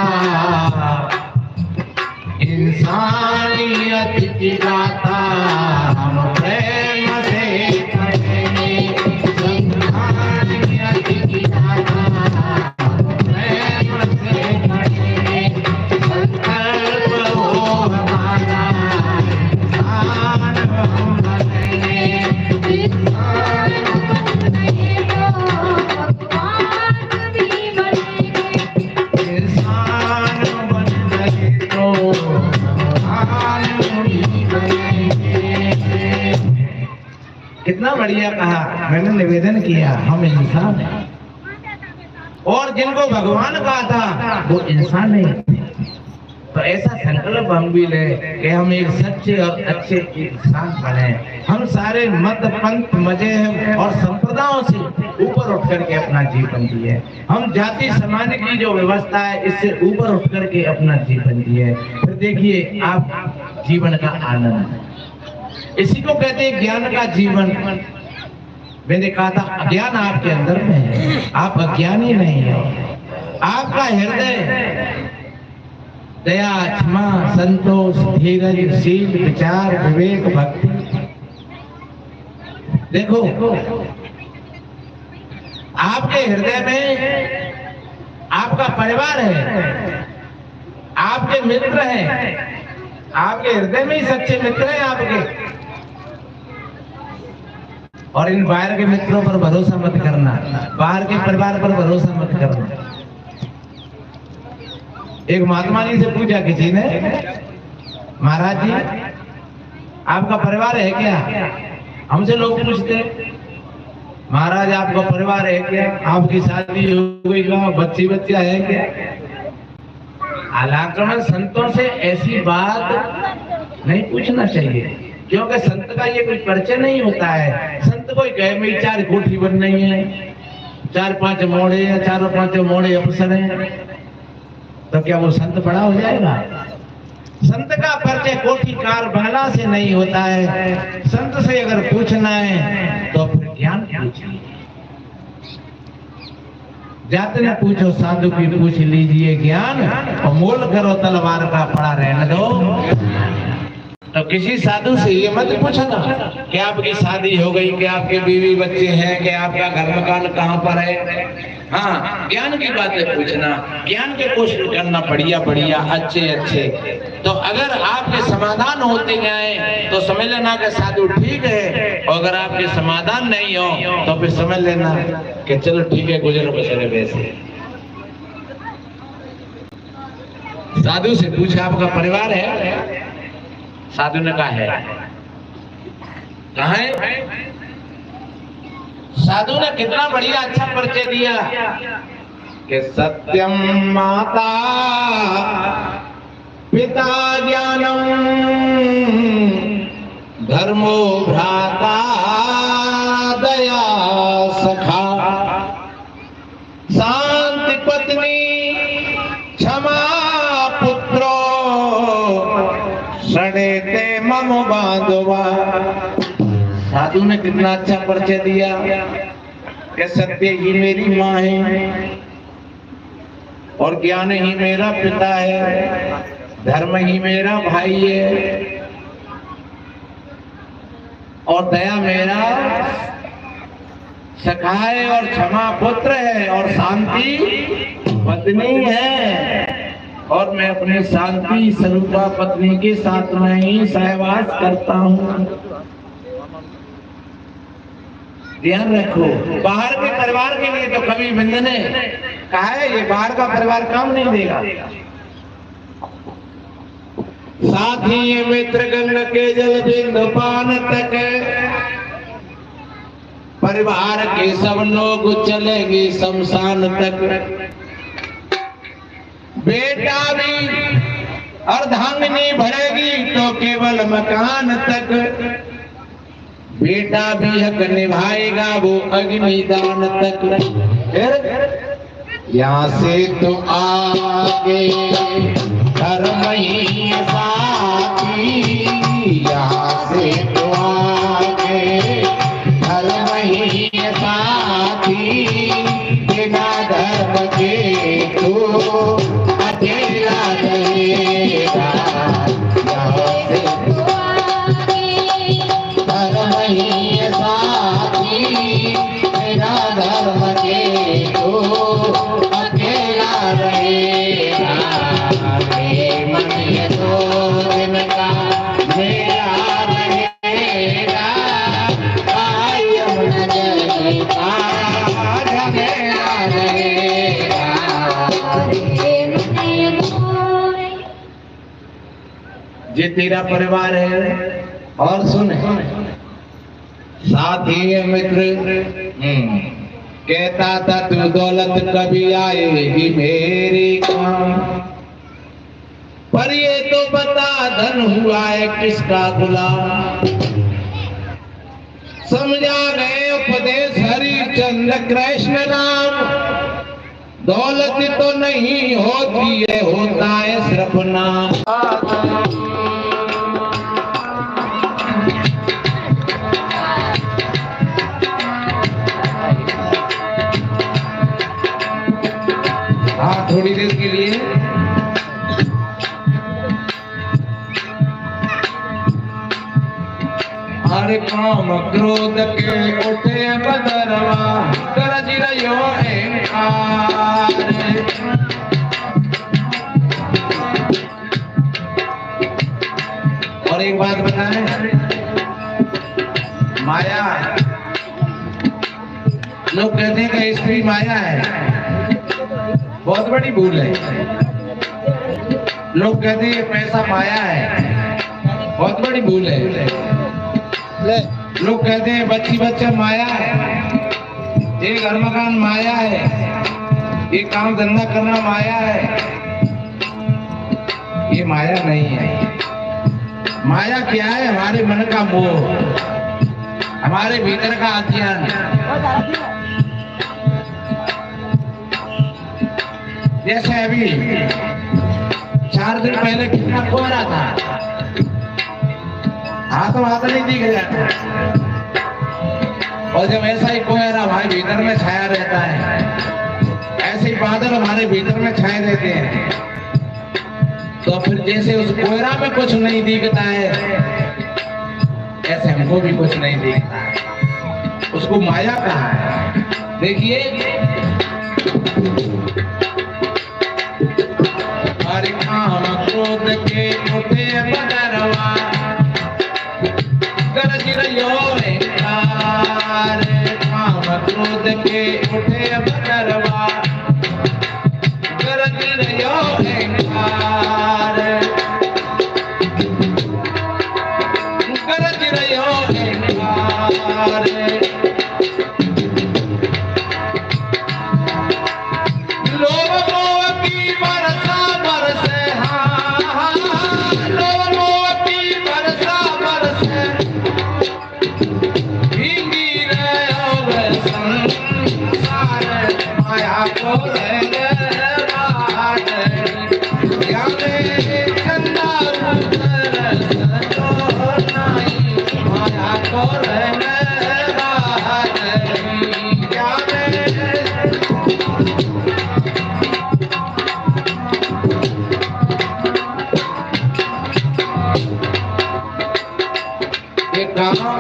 इंसानियत की गाथा हम प्रेम से पढ़ेंगे। इंसानियत की गाथा हम प्रेम से पढ़ेंगे। संकल्प हो हमारा, इंसान हम बनेंगे। इंसान बनेंगे तो भगवान भी बनेंगे। इंसान बनेंगे तो भगवान भी बनेंगे। कितना बढ़िया कहा। मैंने निवेदन किया हम इंसान हैं और जिनको भगवान कहा था वो इंसान नहीं। तो ऐसा संकल्प हम भी ले कि हम एक सच्चे और अच्छे इंसान बने। हम सारे मत पंथ मजहब और संप्रदायों से ऊपर उठ करके अपना जीवन जिए। हम जाति समाज की जो व्यवस्था है इससे ऊपर उठ करके अपना जीवन जिए। फिर देखिए आप जीवन का आनंद, इसी को कहते हैं ज्ञान का जीवन। मैंने कहा था अज्ञान आपके अंदर में है, आप अज्ञानी नहीं हो। आपका हृदय दया, क्षमा, संतोष, धीरज, शील, विचार, विवेक, भक्ति। देखो आपके हृदय में आपका परिवार है, आपके मित्र हैं, आपके हृदय में ही सच्चे मित्र हैं आपके। और इन बाहर के मित्रों पर भरोसा मत करना, बाहर के परिवार पर भरोसा मत करना। एक महात्मा जी से पूछा किसी ने, महाराज जी आपका परिवार है क्या? हमसे लोग पूछते महाराज आपका परिवार है क्या, आपकी शादी हो गई क्या, बच्चे है क्या? हालांकि में संतों से ऐसी बात नहीं पूछना चाहिए, क्योंकि संत का ये कोई परिचय नहीं होता है। संत कोई कहे मेरी 4 कोठी बन रही है, 4-5 मोड़े या 4-5 मोड़े अफसर हैं, तो क्या वो संत बड़ा हो जाएगा? संत का परिचय कोठी कार बंगला से नहीं होता है। संत से अगर पूछना है तो फिर ज्ञान पूछिए। जाते न पूछो साधु की पूछ लीजिए ज्ञान, और मोल करो तलवार का पड़ा रहने दो। तो किसी साधु से ये मत पूछना कि आपकी शादी हो गई, कि आपके बीवी बच्चे हैं, कि आपका घर मकान कहाँ पर है। हाँ, ज्ञान की बातें पूछना, ज्ञान के क्वेश्चन करना, बढ़िया बढ़िया अच्छे अच्छे। तो अगर आपके समाधान होते गए तो समझ लेना कि साधु ठीक है, और अगर आपके समाधान नहीं हो तो फिर समझ लेना कि चलो ठीक है, गुजर बसरे वैसे। साधु से पूछा आपका परिवार है? साधु ने कहा है। कहाँ है? साधु ने कितना बढ़िया अच्छा परिचय दिया कि सत्यम माता पिता ज्ञानम धर्मो भ्राता दया सखा शांति पत्नी क्षमा पुत्रो सड़ेते मम बांधवा। साधु ने कितना अच्छा परिचय दिया कि सत्य ही मेरी माँ है और ज्ञान ही मेरा पिता है, धर्म ही मेरा भाई है और दया मेरा सखा है और क्षमा पुत्र है और शांति पत्नी है, और मैं अपनी शांति स्वरूपा पत्नी के साथ में ही सहवास करता हूँ। ध्यान रखो, बाहर के परिवार के लिए तो कवि बिंद ने कहा है ये बाहर का परिवार काम नहीं देगा। साथी ये मित्र गंगा के जल बिंदु पान तक, परिवार के सब लोग चलेंगे शमशान तक। बेटा भी अर्धांगिनी भरेगी तो केवल मकान तक, बेटा भी हक निभाएगा वो अग्निदान तक। यहाँ से तो आगे धर्म ही साथी, यहाँ से तो आगे ये तेरा परिवार है। और सुन, साथी मित्र कहता था तू दौलत कभी आएगी मेरे काम, पर ये तो बता धन हुआ है किसका गुलाम। समझा गए उपदेश हरिचंद्र कृष्ण राम, दौलत तो नहीं होती है, होता है सिर्फ नाम। हाँ, थोड़ी देर के लिए हर काम क्रोध के उठे बदरवा, गरज रहियो अहंकार। और एक बात बताएं, माया, लोग कहते हैं कि स्त्री माया है, बहुत बड़ी भूल है। लोग कहते हैं पैसा माया है, बहुत बड़ी भूल है। लोग कहते हैं बच्ची बच्चा माया है, ये घर मकान माया है, ये काम धंधा करना माया है। ये माया नहीं है। माया क्या है? हमारे मन का मोह, हमारे भीतर का अज्ञान। जैसे अभी 4 दिन पहले कितना कोहरा था, हाथ नहीं दिख जाता। और जब ऐसा ही कोहरा हमारे भीतर में छाया रहता है, ऐसे ही बादल हमारे भीतर में छाए रहते हैं, तो फिर जैसे उस कोहरा में कुछ नहीं दिखता है, ऐसे हमको भी कुछ नहीं दिखता है। उसको माया कहा है। देखिए, हर काम क्रोध के उठे बदरवा, गरज रहियो अहंकार। काम क्रोध के उठे बदरवा, गरज रहियो अहंकार। गरज रहियो अहंकार।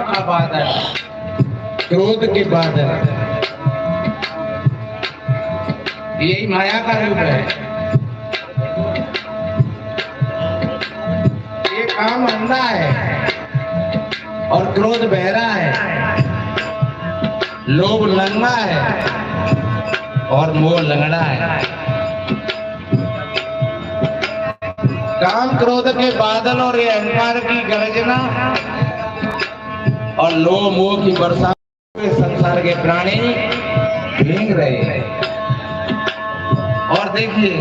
का बादल, क्रोध के बादल, यही माया का रूप है। ये काम अंधा है और क्रोध बहरा है, लोभ लंगड़ा है और मोह लंगड़ा है। काम क्रोध के बादल और ये अहंकार की गर्जना और लोभ मोह की बरसात में संसार के प्राणी भीग रहे हैं। और देखिए,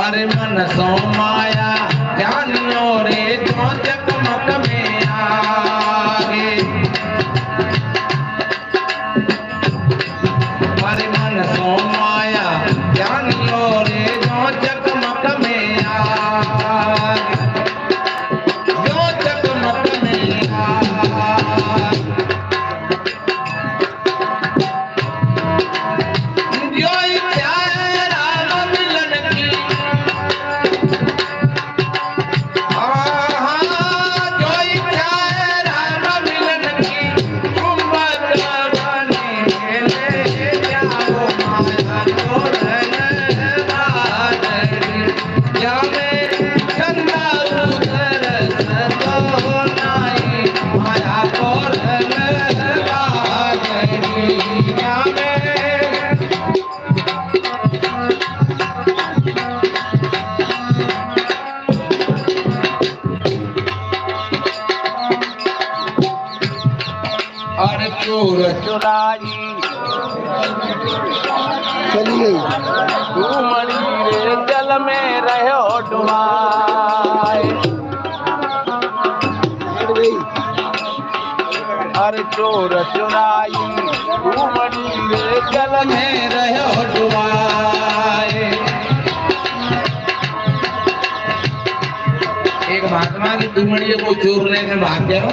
अरे मन सो माया जानियो रे, जो जगमग में आगे। अरे मन सो माया जानियो रे, जो जगमग में आगे। जो जगमग में आगे, जो इच्छा है राम मिलन की,
चली गई।
डूमड़ी रे जल में रहो डुबाए,
हट गई।
हर चोर चुराई डूमड़ी रे जल में रहो डुबाए। एक महात्मा की डूमड़ी को चोर लेकर भाग जाओ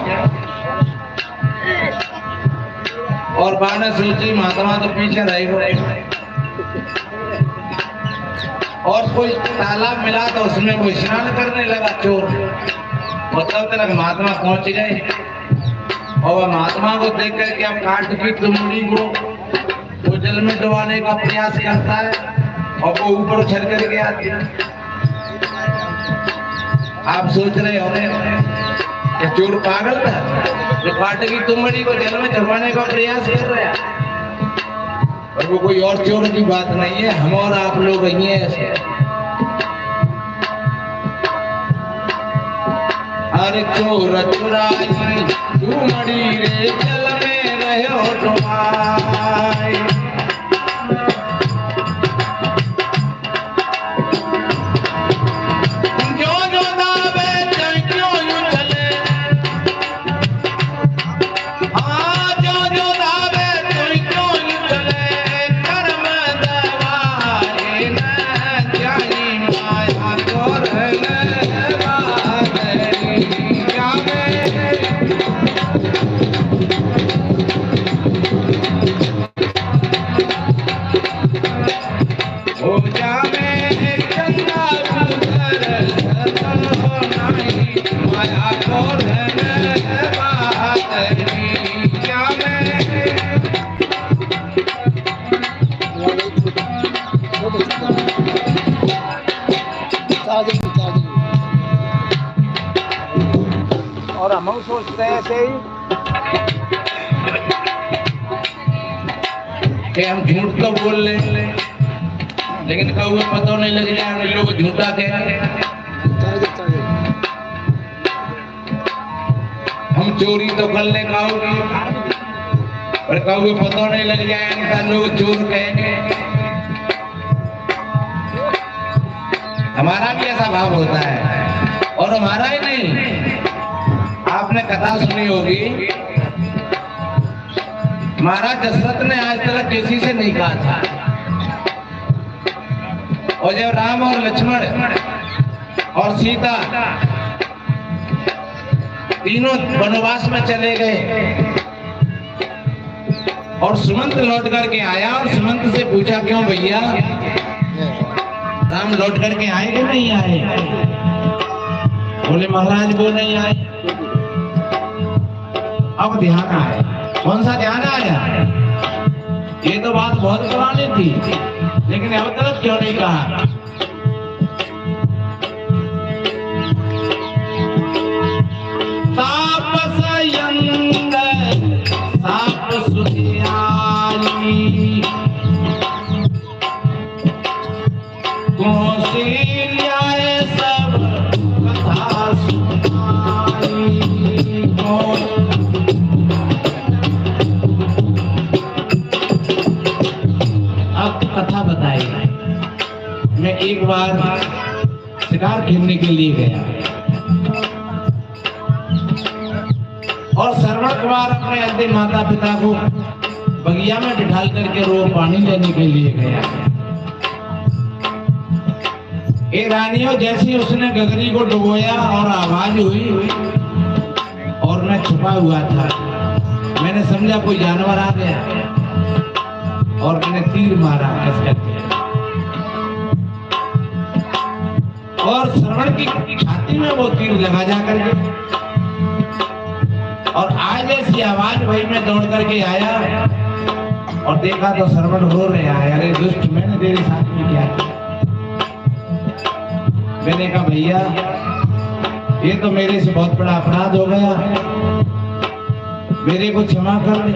और बाने सोची महात्मा तो पीछे रहेगा और कोई तालाब मिला तो उसमें कोई स्नान करने लगा चोर। और तब तक महात्मा पहुंच गए और वह महात्मा को देख करके अब काट की डूमड़ी को वो जल में डुबाने का प्रयास करता है और वो ऊपर उछल करके आती है। आप सोच रहे होंगे ये चोर पागल था जो काट की डूमड़ी को जल में डुबाने का प्रयास कर रहा है। और वो कोई और चोर की बात नहीं है, हम और आप लोग ही हैं ऐसे। अरे चोर चुराई डूमड़ी रे जल में रहो डुबाए। जो जो दावे क्यों यूं चले, हाँ जो जो दावे क्यों यूं चले, कर्म दवाए न जानी माया तोर और हम सोचते हैं ऐसे ही कि हम झूठ तो बोल ले, लेकिन कभी पता नहीं लग जाए लोग झूठा कह रहे हैं। हम चोरी तो कर ले खाओगी पर कभी पता नहीं लग जाए इनका लोग चोर कहेंगे। हमारा भी ऐसा भाव होता है और हमारा ही नहीं, आपने कथा सुनी होगी महाराज दशरथ ने आज तक किसी से नहीं कहा था। और जब राम और लक्ष्मण और सीता तीनों वनवास में चले गए और सुमंत लौट करके आया और सुमंत से पूछा क्यों भैया राम लौट करके आए कि नहीं आए? बोले महाराज वो नहीं आए। अब ध्यान आया, कौन सा ध्यान आया? ये तो बात बहुत पुरानी थी लेकिन अब तक क्यों नहीं कहा? कथा बताई। मैं एक बार शिकार खेलने के लिए गया और श्रवण कुमार अपने अंतिम माता पिता को बगिया में बिठाल करके रोज पानी लेने के लिए गया। एक रानियों जैसी उसने गगरी को डुबोया और आवाज हुई और मैं छुपा हुआ था। मैंने समझा कोई जानवर आ गया और मैंने तीर मारा ऐसे और श्रवण की छाती में वो तीर लगा जा करके और आज ऐसी आवाज वही मैं दौड़ करके आया और देखा तो श्रवण रो रहा है। अरे दुष्ट मैंने तेरे साथ में क्या किया? मैंने कहा भैया ये तो मेरे से बहुत बड़ा अपराध हो गया, मेरे को क्षमा कर दे।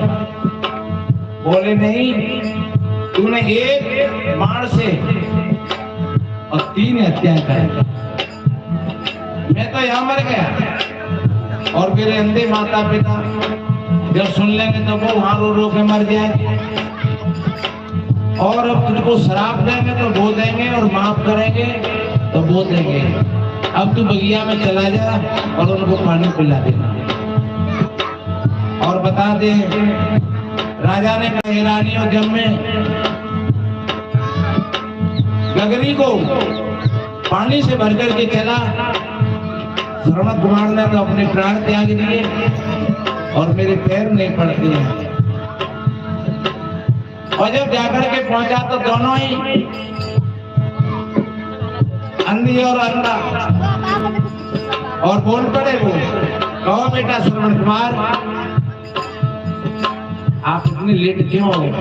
बोले नहीं, तूने एक बाण से और 3 हत्या कर, मैं तो यहाँ मर गया और मेरे अंधे माता पिता जब सुन लेंगे तो वो वहां रो रो के मर जाएंगे। और अब तुझको श्राप देंगे तो वो देंगे, और माफ करेंगे तो वो देंगे। अब तू बगिया में चला जा और उनको पानी पिला देना। और बता दे, राजा ने कहा, रानियों, जब मैं गगरी को पानी से भर करके चला, श्रवण कुमार ने तो अपने प्राण त्याग दिए और मेरे पैर नहीं पड़ते हैं। और जब जाकर के पहुंचा तो दोनों ही, अंधी और अंधा, और बोल पड़े वो, कहो बेटा श्रवण कुमार, आप इतने लेट क्यों हो गए?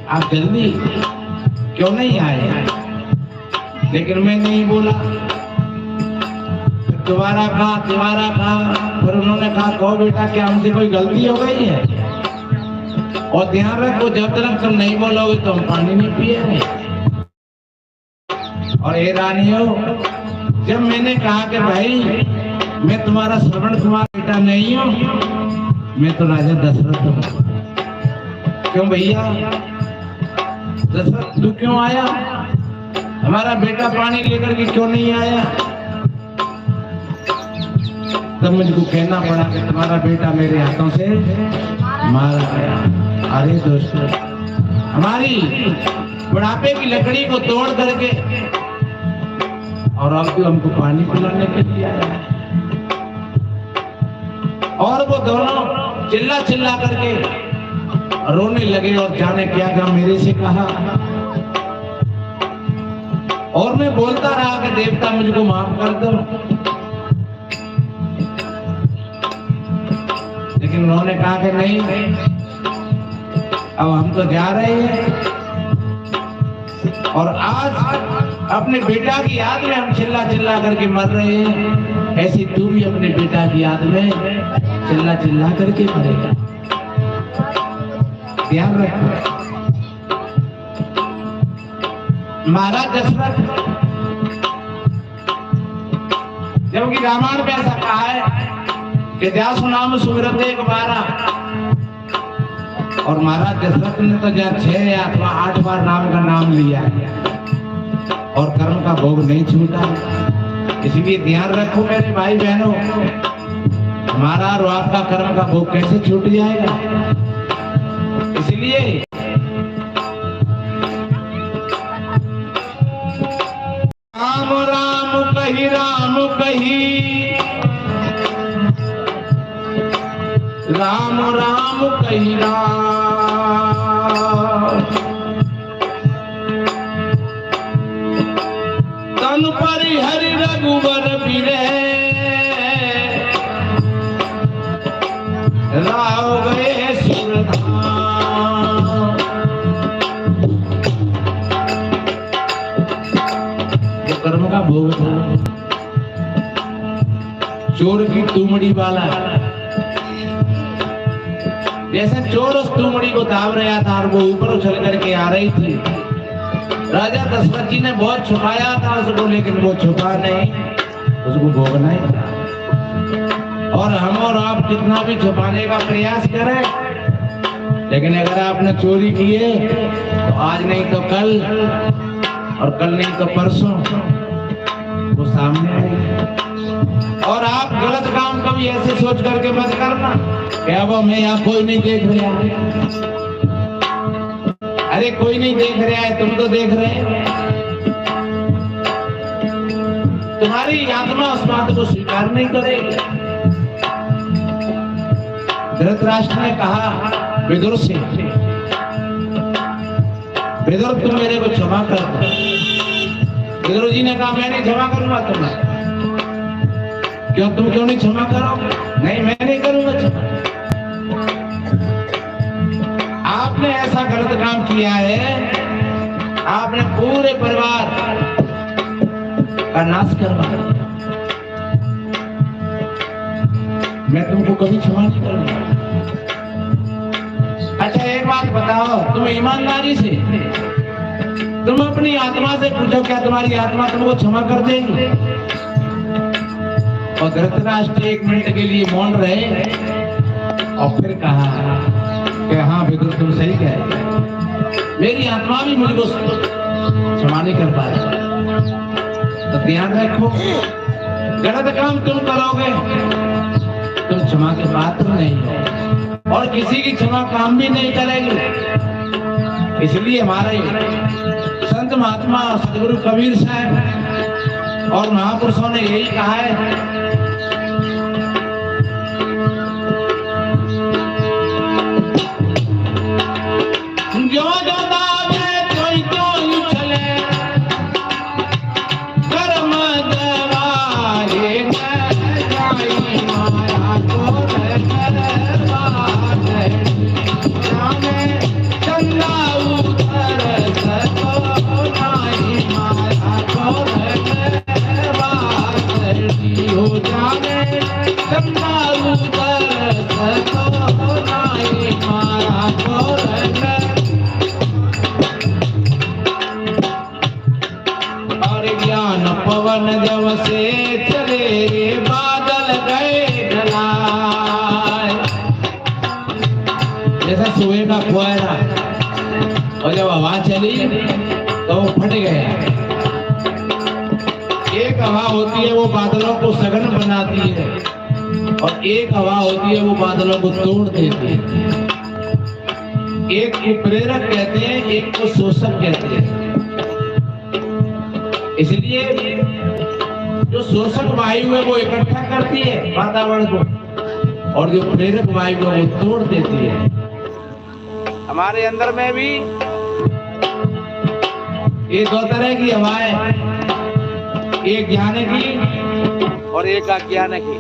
आप जल्दी क्यों नहीं आए? लेकिन मैं नहीं बोला। दोबारा कहा, फिर उन्होंने कहा, कहो बेटा, क्या हमसे कोई गलती हो गई है? और ध्यान रखो, जब तक तुम नहीं बोलोगे तो हम पानी नहीं पिएंगे। और ये रानियों, जब मैंने कहा कि भाई मैं तुम्हारा श्रवण कुमार बेटा नहीं हूं, मैं तो राजा दशरथ हूं। क्यों भैया दशरथ, तू क्यों आया? हमारा बेटा पानी लेकर के क्यों नहीं आया? तब मुझको कहना पड़ा कि तुम्हारा बेटा मेरे हाथों से मारा गया। अरे दोस्तों, हमारी बुढ़ापे की लकड़ी को तोड़ करके और अब तो हमको पानी पिलाने के लिए आया। और वो दोनों चिल्ला चिल्ला करके रोने लगे और जाने क्या क्या मेरे से कहा। और मैं बोलता रहा कि देवता मुझको माफ कर दो, लेकिन उन्होंने कहा कि नहीं, अब हम तो जा रहे हैं। और आज अपने बेटा की याद में हम चिल्ला चिल्ला करके मर रहे हैं, ऐसे तू भी अपने बेटा की याद में चिल्ला चिल्ला करके मरेगा। ध्यान रखो। महाराज दशरथ, जबकि रामायण में ऐसा कहा है कि जासु नाम सुमिरत एक बारा, और महाराज दशरथ ने तो जब 6 या 8 बार नाम का नाम लिया और कर्म का भोग नहीं छूटा। इसलिए ध्यान रखो मेरे भाई बहनों, हमारा और आपका कर्म का भोग कैसे छूट जाएगा। इसलिए राम राम कही, राम कही, राम राम कही राम, तन पर हरि रघुवर फिरे, राव गए सुरधाम। ये कर्म का भोग था। चोर की तुमड़ी वाला, जैसे चोर उस तुमड़ी को दाब रहा था और वो ऊपर उछल करके आ रही थी। राजा दशरथ जी ने बहुत छुपाया था उसको, लेकिन वो छुपा नहीं, उसको भोगना ही था। और हम और आप कितना भी छुपाने का प्रयास करें, लेकिन अगर आपने चोरी की है तो आज नहीं तो कल, और कल नहीं तो परसों वो सामने आएगी। और आप गलत काम कभी ऐसे सोच करके मत करना कि अब हमें यहाँ कोई नहीं देख रहा है। अरे कोई नहीं देख रहा है, तुम तो देख रहे हैं। तुम्हारी आत्मा उस बात को स्वीकार नहीं करेगी। धृतराष्ट्र ने कहा विदुर से, विदुर तुम मेरे को क्षमा कर दो। विदुर जी ने कहा मैं नहीं क्षमा करूंगा तुम्हें। क्यों, तुम क्यों नहीं क्षमा करोगे? नहीं, मैं नहीं करूंगा क्षमा। आपने ऐसा गलत काम किया है, आपने पूरे परिवार का नाश करवा दिया। मैं तुमको कभी क्षमा नहीं करूंगा। अच्छा एक बात बताओ, तुम ईमानदारी से तुम अपनी आत्मा से पूछो, क्या तुम्हारी आत्मा तुमको क्षमा कर देगी? और धृतराष्ट्र 1 मिनट के लिए मौन रहे और फिर कहा कि हाँ विदुर तुम सही कह रहे, मेरी आत्मा भी मुझको क्षमा नहीं कर पा रही। तो ध्यान रखो, गलत काम तुम करोगे तुम क्षमा के पात्र नहीं हो, और किसी की क्षमा काम भी नहीं करेगी। इसलिए हमारे संत महात्मा सदगुरु कबीर साहब और महापुरुषों ने यही कहा है, जो जो दावे कोई कोई चले, कर्म दवाए न जाई माया को करवाए, जाने चंदा उतर सको नाई माया को करवाए, हो जाने चंदा उतर सको नाई माया को पवन जब से चले बादल गए ढलाए, जैसा सुबह का कोहरा, और जब हवा चली तो वो फट गया। एक हवा होती है वो बादलों को सघन बनाती है, और एक हवा होती है वो बादलों को तोड़ देती है। एक को प्रेरक कहते हैं, एक को शोषक कहते हैं। इसलिए जो शोषक वायु है वो इकट्ठा करती है वातावरण को, और जो प्रेरक वायु है वो तोड़ देती है। हमारे अंदर में भी ये दो तरह की हवाएं, एक ज्ञान की और एक अज्ञान की।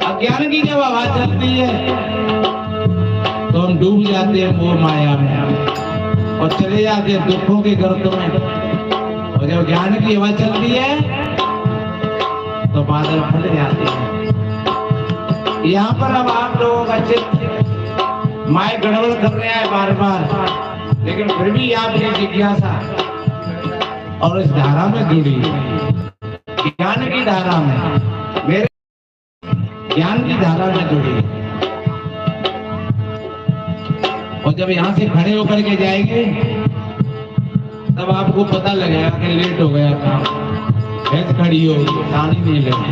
अज्ञान की जब हवा चलती है तो हम डूब जाते हैं मोह माया में और चले जाते हैं दुखों के गर्तों में, और जब ज्ञान की हवा चलती है तो बादल फट जाते हैं। यहाँ पर अब आप लोगों का चित्त माया गड़बड़ कर रहा है बार बार, लेकिन फिर भी आपकी जिज्ञासा और इस धारा में जुड़ी, ज्ञान की धारा में, मेरे ज्ञान की धारा में जुड़ी। और जब यहाँ से खड़े होकर के जाएंगे तब आपको पता लगेगा कि लेट हो गया था, भैंस खड़ी हो गई, पानी नहीं लगे।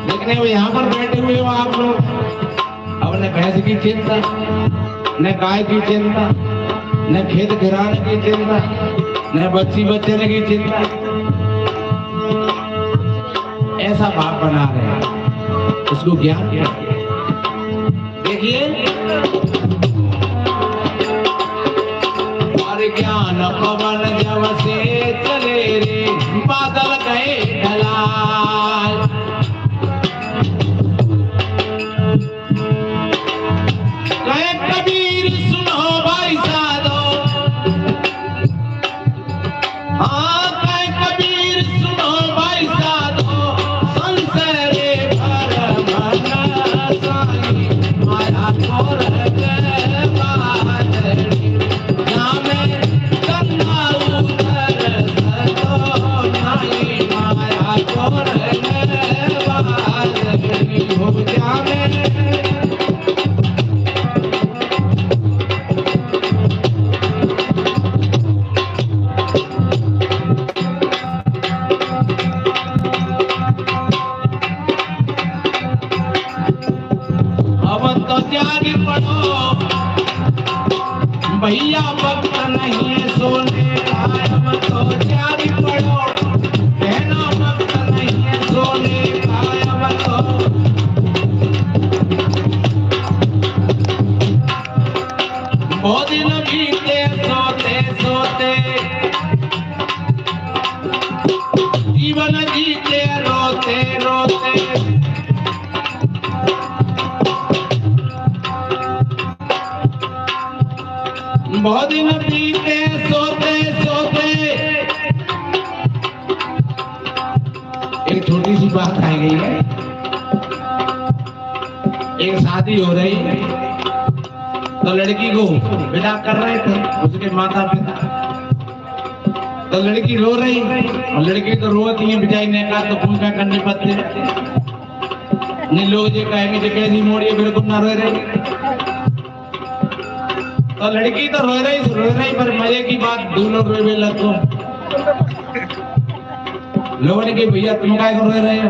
लेकिन वो यहाँ पर बैठे हुए हो आप लोग, अब न भैंस की चिंता, न गाय की चिंता, न खेत खिराने की चिंता, न बच्ची बच्चे की चिंता। ऐसा भाव बना रहे हैं, उसको ज्ञान देखिए। ज्ञान पवन जब से चले रे बादल गए ढलाए, कहे कबीर सुनो भाई साधो, हाँ कहे कबीर सुनो भाई साधो, संशय रे भर मन साई माया को भैया वक्त नहीं सोने का, तो जारी पड़ो कहना वक्त नहीं सोने का। तो बहुत दिन बीते सोते सोते, जीवन जीते रोते रोते, बहुत दिन बीते सोते सोते। एक छोटी सी बात आई गई है, एक शादी हो रही है तो लड़की को विदा कर रहे थे उसके माता पिता, तो लड़की रो रही, और लड़की तो रोती है बेचारी ने कहा तो पूजा करने पड़ते। ने लोग जे कहेंगे जे कैसी मोड़ी बिल्कुल ना रोए रही, तो लड़की तो रोए रही पर मजे की बात दो लोग रोए लगो। लोगों ने कि भैया तुम काय को रोए रहे हो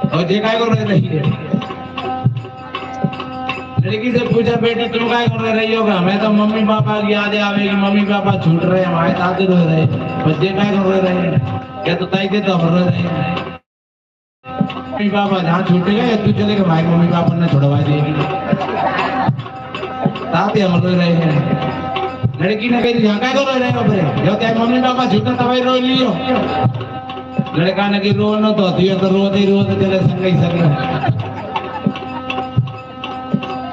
और जे काय को रोए रही है। लड़की से पूछा बेटी तुम काय को रोए रही होगा, मैं तो मम्मी पापा की याद आवेगी, मम्मी पापा छूट रहे हमारे दादी रोए रहे, बच्चे काय को रोए रहे, क्या तो ताई देता हम रोए रहे। मम्मी पापा जहाँ छूट गए तू चले गए भाई, मम्मी पापा ने छुड़वा देगी, ताते हम रोए रहे हैं। लड़की ने कही यहाँ काय को रोए रहे हो फिर, जो क्या मम्मी पापा छूटा तब रो लियो। लड़का ने कि रो न तो रोते चले संग ही संग।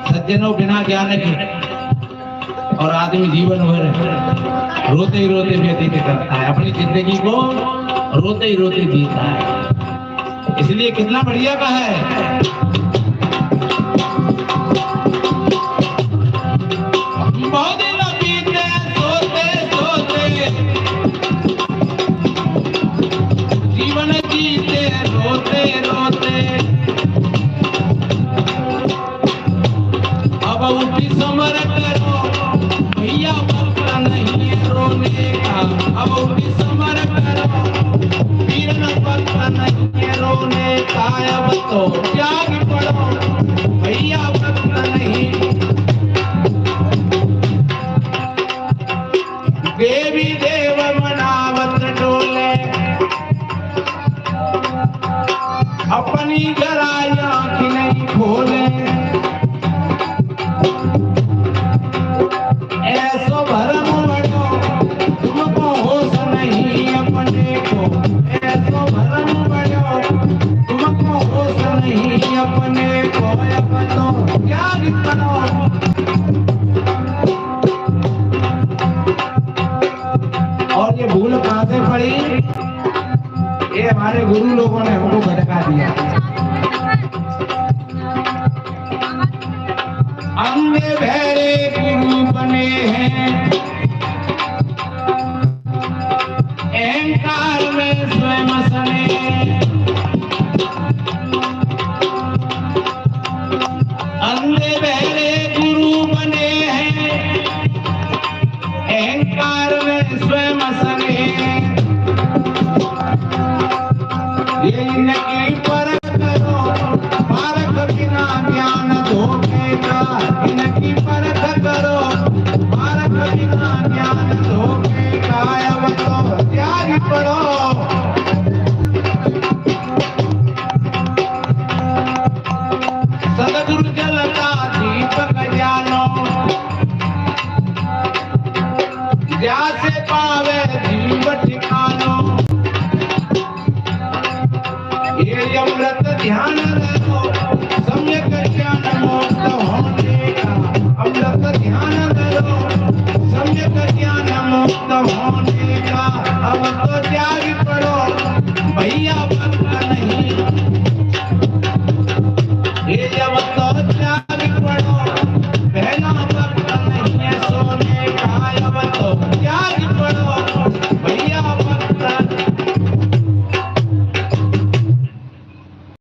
सज्जनों बिना ज्ञान के और आदमी जीवन भर रोते ही रोते व्यतीत करता है, अपनी जिंदगी को रोते ही रोते जीता है। इसलिए कितना बढ़िया कहा है, बहुत दिन बीते सोते सोते, जीवन जीते रोते रोते, अब उठी समर करो भैया वक्त नहीं रोने का, अब उठी समर करो वीरन वक्त नहीं रोने का, अब तो त्याग पड़ो भैया वक्त नहीं। देवी देव मनावत डोले, अपनी जरा आँख नहीं खोले, ऐसो भरम बड़ो तुमको होश नहीं अपने को, ऐसो भरम बड़ो तुमको होश नहीं अपने को, अब तो त्याग करो। और ये भूल कहाँ से पड़ी, ये हमारे गुरु लोगों ने हमको भटका दिया। अंधे बहरे गुरु बने हैं, अहंकार में स्वयं सने, अंधे बहरे गुरु बने हैं,